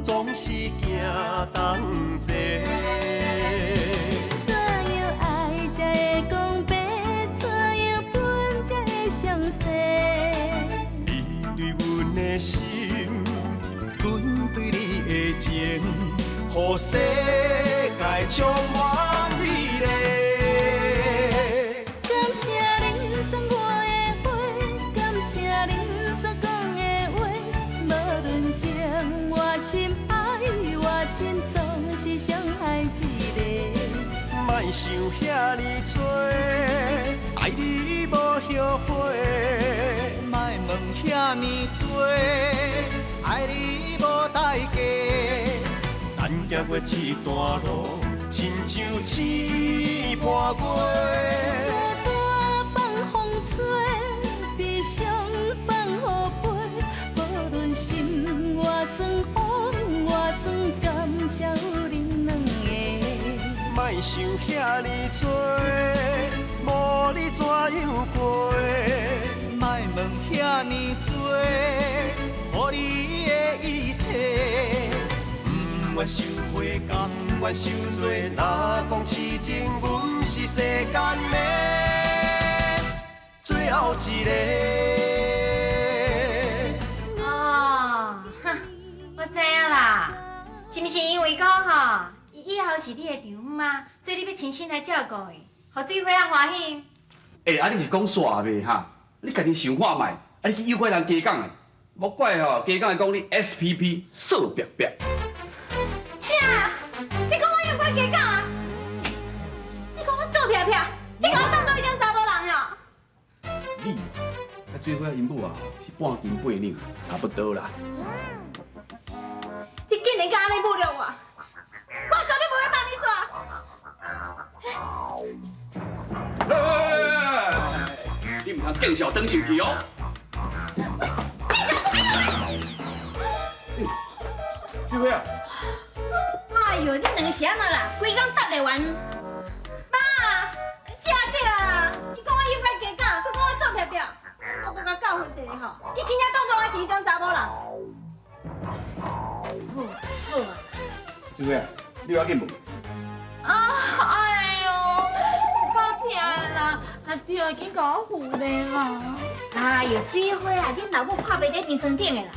总是行同齐。怎样爱才会讲白？怎样分才会相识？你对阮的心，阮对你的情，予世界充满美丽。感谢恁送我的花，感谢恁所讲的话，无论情我亲爱我亲，总是相爱一个。莫想遐尼多，爱你无后悔。莫问遐尼多，爱你无代价。咱行过这段路，亲像试伴月。孤单放风吹，悲伤放雨飞。无论心我酸苦，我酸感谢有恁两个。莫想遐尼多，无你怎样过？莫问遐尼多，予你的一切。不愿受回，甘愿受罪。若讲痴情，阮是世间的最后一个。哦，哼，我知影啦，是毋是因为讲吼，伊以后是你的丈夫嘛，所以你要亲身来照顾伊，互水花仔欢喜？啊你是讲煞袂哈？你家己想看卖，你去诱拐人家讲的，莫怪吼，家讲会讲你 SPP 瘦白白。啥？你讲我诱拐家讲啊？你讲我瘦撇撇？你甲我当做一种查某人哦？你，水花因母啊，是半斤八两，差不多啦。你竟然敢安尼侮辱我！我绝对不会帮你耍！你唔通见笑转生气哦！水花啊！哎呦，你两个是安怎啦？规工答袂完。妈，吓着啊！伊讲我诱拐家讲，佮讲我瘦撇撇，我要甲教训一下吼。伊真正当作我是一种查某人。好啊。水花啊，你要紧无？哎呦，够痛的啦！啊对，已经甲我扶咧啦。哎呦，水花啊，恁老母拍袂在电床顶的啦。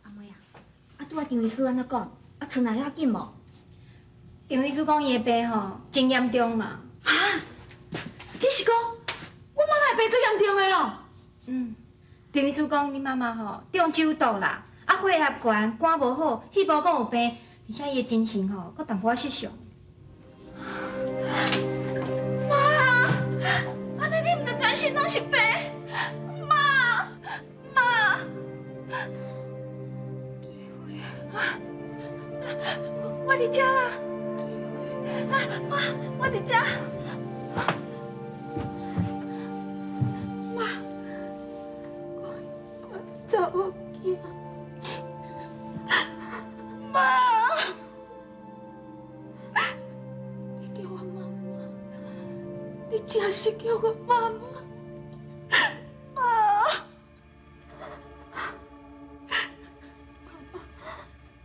阿妹啊，拄啊张医师安怎讲？剩下要紧无？张医师讲伊的病吼真严重啦。啊！你是讲我妈妈的病最严重的哦？嗯，张医师讲恁妈妈吼中酒毒啦，血压悬，肝无好，血部讲有病，而且伊的精神吼搁淡薄仔失常。妈，安尼你毋着全身拢是病？妈，我伫遮啦。我伫遮。妈，我查某囝。妈，你叫我妈妈，你真是叫我妈妈。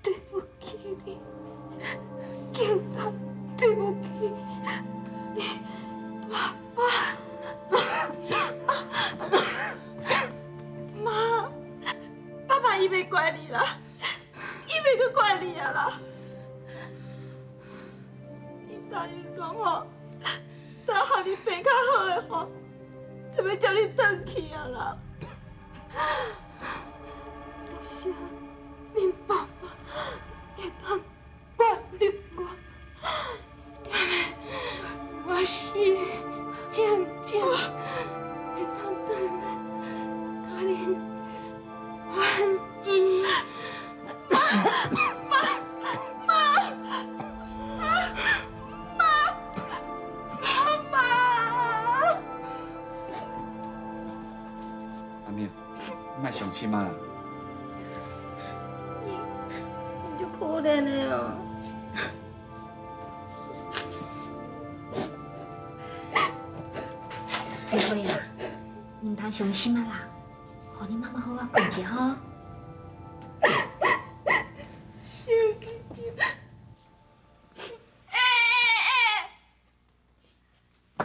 对不起你，警察，对不起你，爸爸。妈，爸爸伊袂怪你啦，伊袂去怪你啊啦。伊答应讲吼，等候你病较好的话，就要叫你转去啊啦。多谢恁爸爸会当管理我，我是渐渐会当转来甲恁还伊。阿妹，你莫伤心啊啦。你就可怜的哦。水花啊，唔通通伤心啊啦，互你妈妈好好困一下吼。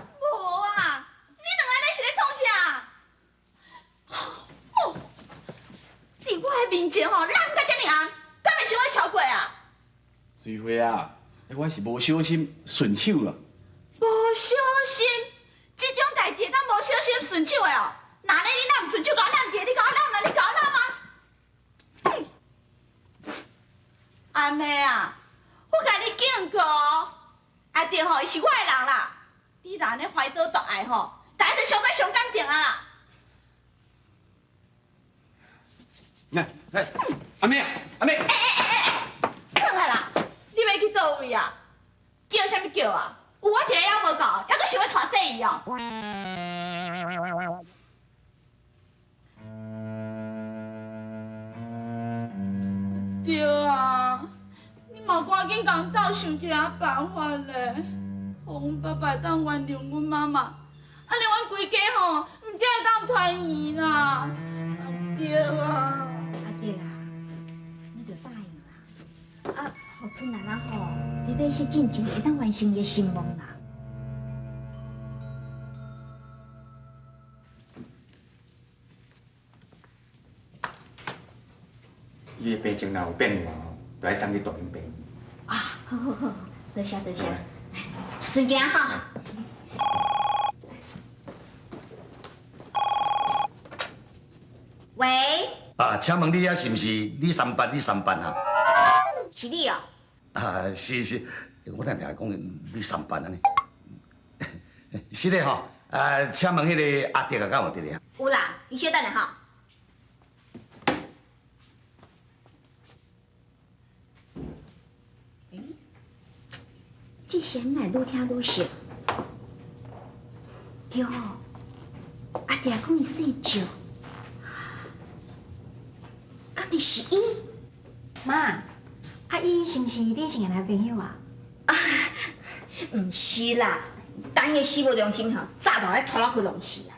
无啊，你两个咧是咧创啥？哦，伫我的面前吼，人甲遮尔红，敢会想要超过啊？水花啊，我是无小心顺手啦。无小心，这种代志会当无小心顺手的哦。那呢，你哪唔顺手，甲我揽一个，你甲我揽啊，你甲我揽啊。阿妹啊，我甲你警告哦，阿弟吼，伊是我的人啦。你若安尼怀倒大爱吼，大家就伤甲伤感情啊啦。哎，阿妹啊，阿妹，转来啦，你要去倒位啊？叫啥物叫啊？有我一个还无够，还阁想要带细伊哦？对啊，你嘛赶紧共斗想一下办法咧，互阮爸爸当原谅阮妈妈，安尼阮规家吼，毋才会当团圆啦。对啊。阿弟啊，你着答应啦。啊，互春兰啊吼，伫买时进前会当完成伊的心梦啦。伊的病情若有变化，就爱送去大医病。啊，好好好，多谢多谢，孙家哈。喂，啊，请问你遐是毋是李三班？李三班啊？是你哦。啊，是，我哪听讲李三班安尼。是咧吼，请问迄个阿迪啊，敢有伫咧？有啦，你稍等下哈。这声来愈听愈熟。对吼，阿弟讲伊姓赵，敢会是伊？妈，啊伊是毋是你一个男朋友啊？啊，毋是啦，等迄死无良心吼，早就爱拖落去弄死啊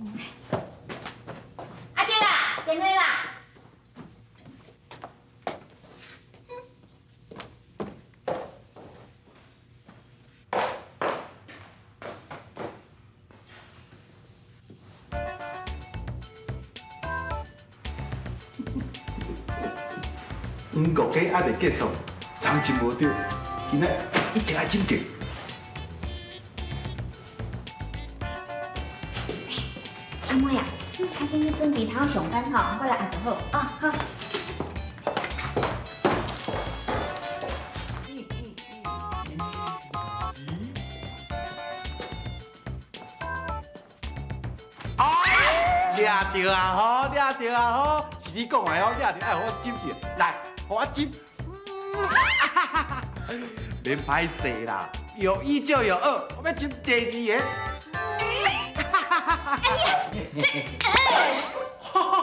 啦。阿弟啦，电话啦。黄国家还未结束，长情无着，今仔一定爱进去。阿妹啊，你才跟你准备头上班吼，我来按就好。哦，好。抓着啊吼，抓着啊吼，是你讲的哦，抓着爱互我จิ้去，来，互我จิ้。免歹势啦，有一就有二，我要จิ้第二个。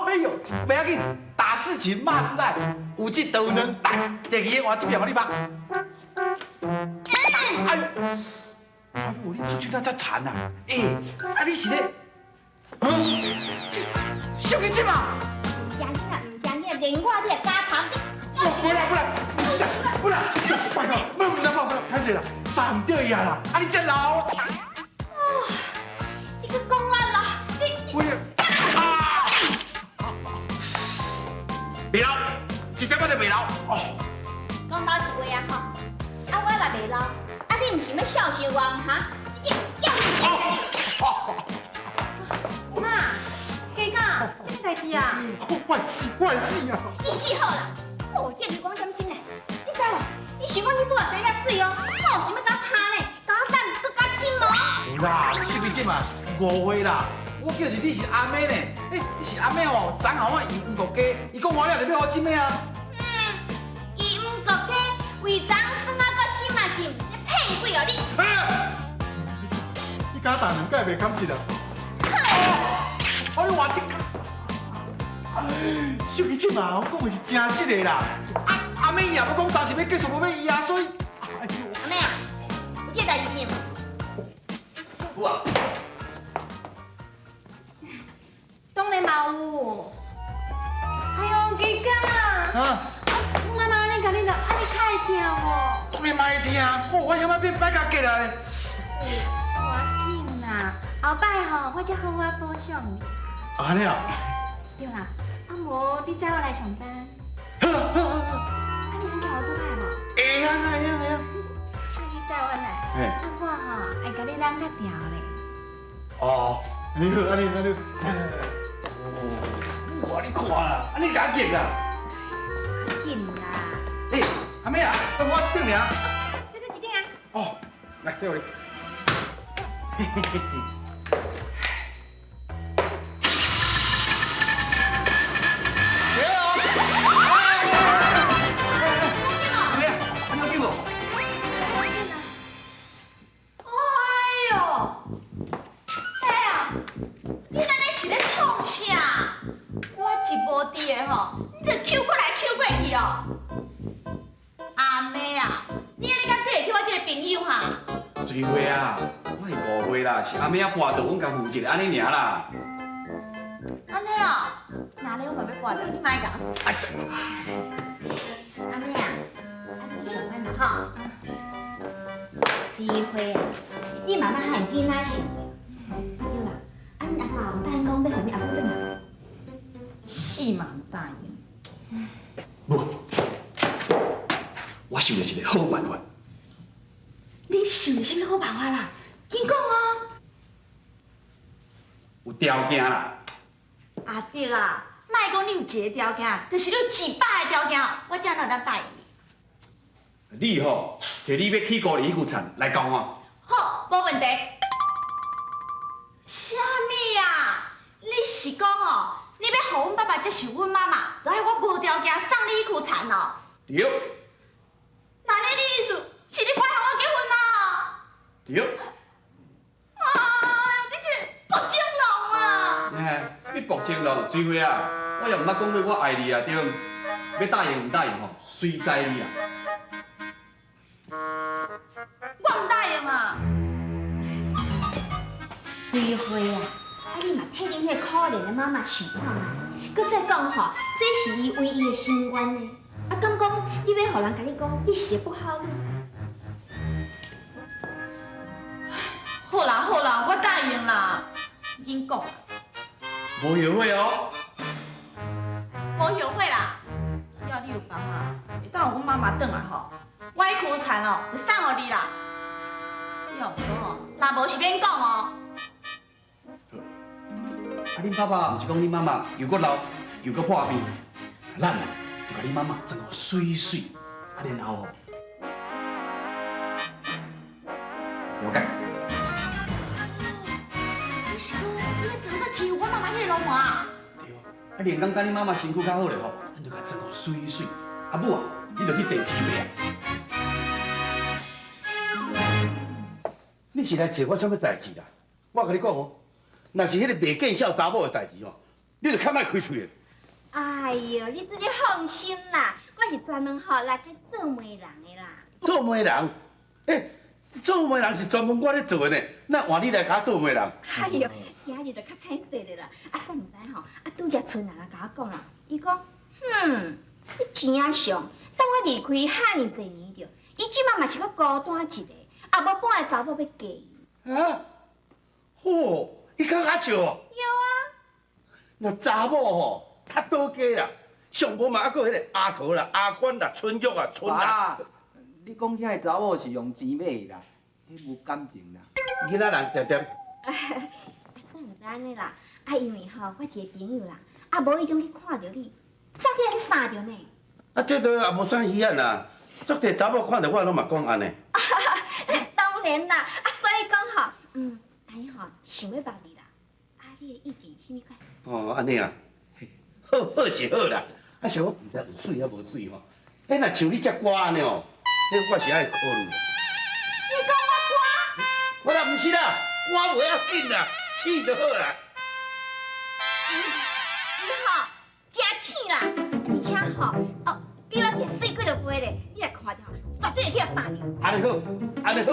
哎呦，不要紧，打是情，骂是爱，有这都能。来，第二个我这边互你拍。哎呦，哎呦，你出去那才惨啊！啊你是咧？小鸡精嘛！唔相信啊，唔相信，连我你也加糖。不啦，拜托，不能，歹势啦，杀唔对伊啊啦！啊你真老！你个讲我啦，你。喂啊！袂老，一点仔就袂老哦。讲老实话啊吼，啊我若袂老，啊你唔是要孝顺我哈？妈，家讲什么代志啊？坏死啊！你死好啦！哦，这是讲点心呢？你知无？你想讲你母啊生甲水哦，我有想要甲拍呢，甲我等搁较紧无？有啦，小鸡精嘛，误会啦。我叫是你是阿妹呢，你是阿妹哦，昨下我伊黄国家，伊讲我了就要我จิ้的啊。伊黄国家为昨算啊搁紧嘛是骗鬼哦你！你敢打两届袂敢一啊？哎呦，我这小鸡精嘛，我讲的是真实的啦。阿妹伊也要讲，当时要继续要伊啊，所以。哎呦，阿妹啊，有这代志是吗？有啊。有。哎呦，鸡哥，啊，妈妈你甲你录，啊你较会听无？你莫听，我遐摆变摆甲过来。我紧啦，后摆吼，我才好好补偿你。安尼啊？对啦，啊无你载我来上班，好啊好啊好啊，啊你肯定有倒来无？会啊会啊会啊。啊你载我来，嘿啊我吼会甲你揽较调咧。哦，安尼好安尼安尼。哇，你看啦，安尼加劲啦。紧啦，诶，阿妹啊，我一顶尔。这个一定啊。哦，来借我你。嘿嘿嘿嘿。哎呦，哎呀，你安尼是咧创啥？我一无伫的吼，你就抽过来抽过去哦。阿妹啊，你安尼敢对得起我这个朋友哈？水花啊，我是误会啦，是阿妹啊搬到阮家负责安尼尔啦。安尼哦，那咧我嘛要挂掉，你莫讲。阿妹啊，啊你上班啦吼。智慧啊，你妈妈还很囡仔性的。对啦，啊你阿爸有答应讲要互你阿母转来。死嘛唔答应。无，我想的是个好办法。你想的什么好办法啦？紧讲哦。有条件啦。啊对啦，莫讲你有一个条件，就是你有100个条件，我才能当答应你。你吼，摕你要起高的迄句田来教我。好，无问题。啥物啊？你是讲哦，你要互阮爸爸接受阮妈妈，就爱我无条件送你去田哦？对。那你的意思是你不爱和我结婚哦？对。哎呀，你这不正龙啊！哎，什么薄情咯，水花啊，我也毋捌讲过我爱你啊，对。要答应唔答应吼，随在你啦。我唔答应啊！智慧啊，啊你嘛替恁迄可怜的妈妈想看嘛。搁再讲吼，这是伊唯一的心愿呢。啊，敢讲你要互人甲你讲，你是一个不好女。好啦好啦，我答应啦。紧讲，无后悔哦。无后悔啦。只要你有办法，会等阮妈妈转来吼，我迄区田哦，就送互你啦。要毋讲哦，若无是免讲哦。啊，恁爸爸毋是讲恁妈妈又搁老又搁破病，咱啊就甲恁妈妈装好水水，啊然后了解。你是讲你要装作欺负我妈妈迄个老婆啊？对，啊连讲等恁妈妈身躯较好咧吼，咱就甲装好水水。啊母啊，你就去坐钱买啊。你是来找我什么代志啦？我甲你讲哦，若是迄个袂见笑查某的代志哦，你就较莫开喙的。哎呦，你自己放心啦，我是专门吼来去做媒人的啦。做媒人，做媒人是专门我咧做的呢，那换你来甲我做媒人？哎呦，今日就较歹势咧啦，啊，煞毋知吼，啊，拄则村人来甲我讲啦，伊讲，你钱啊上，等我离开遐尼侪年着，伊即摆嘛是搁孤单一个，啊，无半个查某要嫁伊。啊？嚯，伊较好笑哦。对啊。那查某吼，较倒家啦，上无嘛还佫迄个阿桃啦、阿关啦、春玉啊、春兰。你讲遐个查某是用钱买的啦，迄无感情啦。囡仔人点点。煞毋知安尼啦，啊，因为吼，我一个朋友啦，啊，无意中去看着你，早起来你杀着呢。啊，这都也无啥遗憾啦。足侪查某看到我拢嘛讲安尼。当然啦，啊，所以讲吼，但伊吼想要捌你啦，啊，你的意见是啥物款？哦，安尼啊，好好是好啦。啊，想我毋知有水还无水吼。若像你遮乖安尼哦，迄我是爱考虑。你讲我我啦毋是啦，我袂要紧啦，试就好啦。你吼真醒啦，而且吼哦，比我摕水几落杯咧，你来看着吼，绝对会去互杀着。安尼好，安尼好。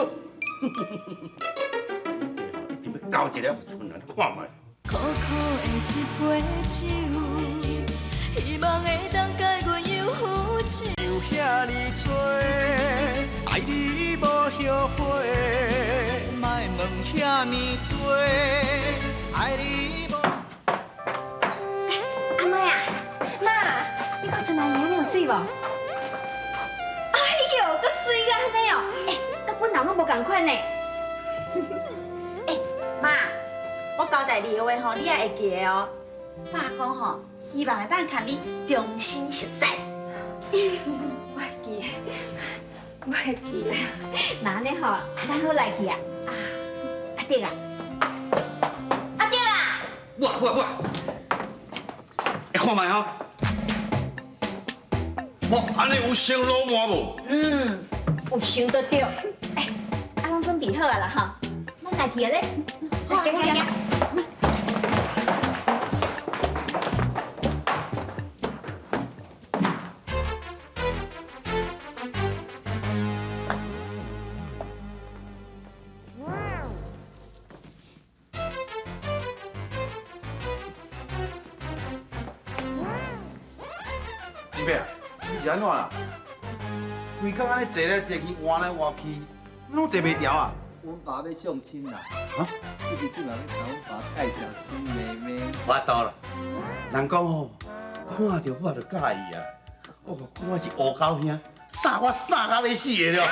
一定要交一个村人看卖，苦苦的一杯酒，希望会当解阮忧愁。有遐尼多，爱你无后悔，莫问遐尼多，爱你无。阿妈呀，妈，你看春兰爷你有水无？哎呦，个水啊，安尼哦，甲阮人拢无共款呢。妈，我交代你的话吼，你也会记的哦。爸讲吼，希望会当看你重新熟悉。我会记的，我会记的。那安尼吼，咱好来去啊！阿弟啊，阿弟啊！我，看卖吼，安尼有成罗马无？有想得到。啊，拢准备好啊啦哈，咱来去啊咧。行。金伯啊，你是安怎啦？规工安尼坐来坐去，换来换去，拢坐袂调啊？阮爸要相亲啦，最近即嘛要甲阮爸介绍新妹妹。我倒了，人讲吼，看到我就介意啊。哦，我是乌狗兄，杀我杀到要死的了。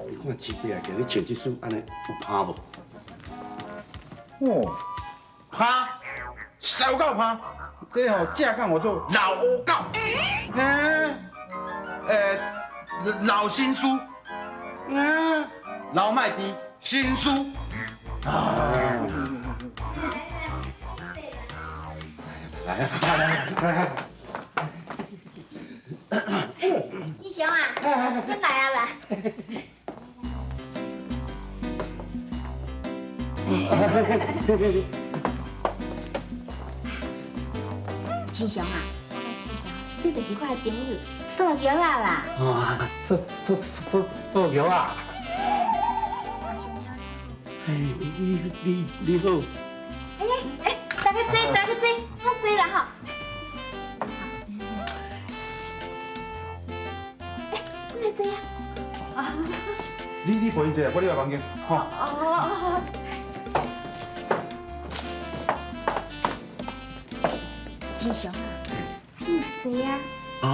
你看七伯啊，今日穿这身安尼有怕无？哦，怕，实在有够怕。这吼正讲我做老乌狗，老新书，老麦迪新书。来，志雄啊，恁来啊啦！志雄啊，这就是我的朋友素玉啊啦。素玉啊！你好。大家坐，我坐啦哈。我来坐啊。你陪因坐，我入房间，吼。哦。志雄啊，你嘛坐啊。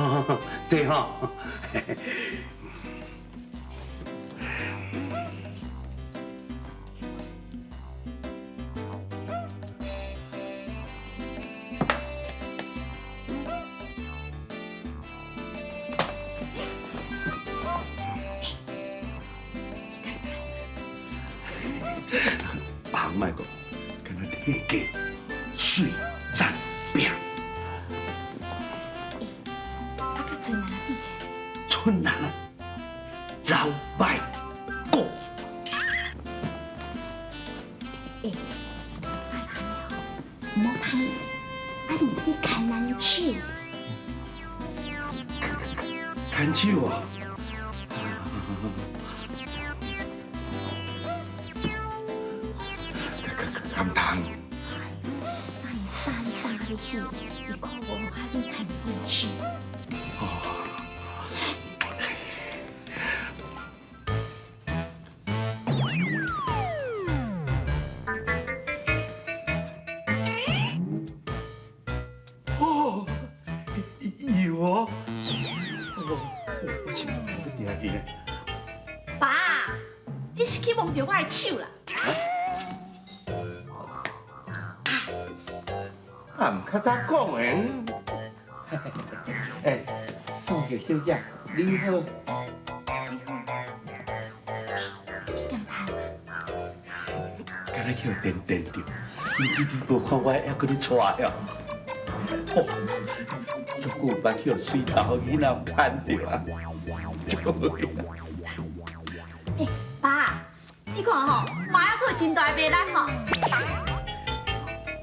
对吼。别讲，敢若天价水战兵。啊，甲春兰比，春兰老歹过。唔好歹势，啊，你去牵人手。牵手啊！敢通？那你杀你死，你可无还你牵人手？哦，有哦。我心中有定去咧。爸，你是去摸着我的手啦？啊，唔较早讲的。素玉小姐，你好。敢若去有电着，你无看我还搁你带呀？哦，足久捌去有水头囡仔牵着啊！爸，你看吼，妈还佫真大个咱吼。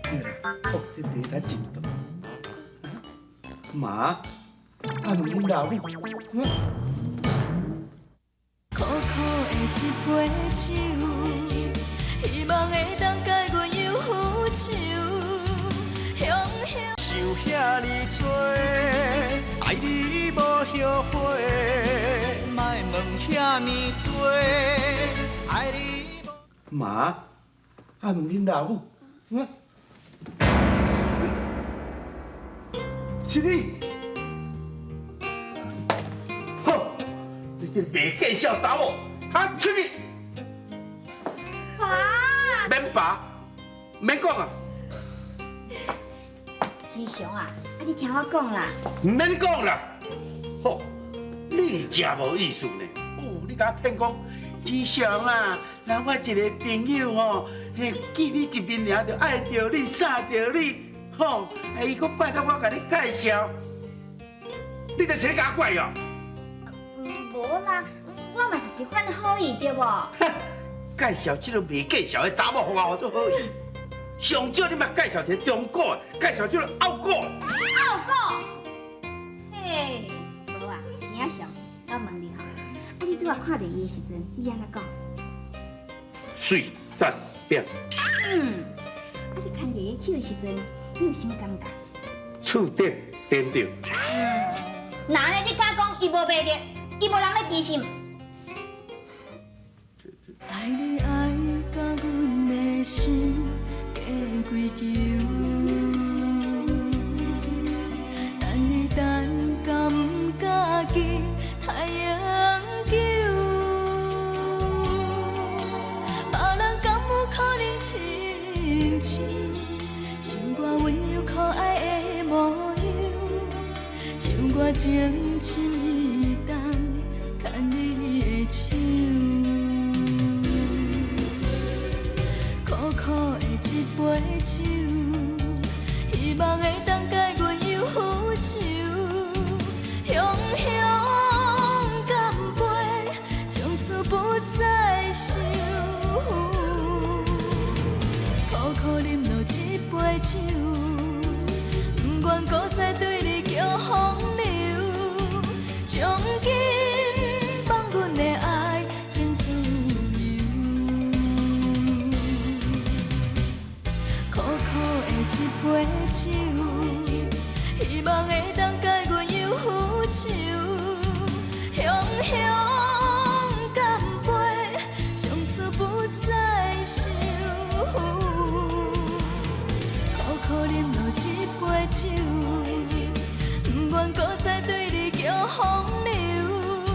对啦，这地咱真大。妈，啊，唔恁老母，苦苦苦的一杯酒，希望会当解阮忧愁。想遐尼多，爱你无后悔，莫问遐尼多，爱你无。妈，啊毋恁老母，是你。好，你这袂见笑查某，出去！爸，免爸，免讲啊，志祥啊，你听我讲啦。免讲啦。好，你真无意思呢。哦，你甲我骗讲，志祥啊，人我一个朋友吼，嘿，见你一面尔就爱着你，杀着你，吼，伊搁拜托我甲你介绍，你就是咧甲我怪哦。无啦，我嘛是一番好意对无？介绍这个未介绍的查某，互我做好意。上少你嘛介绍一个中国的，介绍这个澳国。傲果，嘿，无啊，真详。我问你吼，你拄仔看到伊的时阵，你安怎讲？水赞变，你看到伊手的时阵，你有啥感觉？触电颠着。那安尼你敢讲伊无卖力，伊无人咧疑心？爱你爱甲阮的心加归球，等你等敢不敢记太阳球？别人敢有可能亲像像我温柔可爱的模样，像我情深意重牵你的手。苦苦的一杯酒，希望会当解阮忧愁。雄雄干杯，从此不再想。苦苦饮落一杯酒，不愿搁再对你叫风流，从今放阮的爱真自由。苦苦的一杯酒，希望会当解阮忧愁。雄雄干杯，从此不再想。苦苦饮落一杯酒。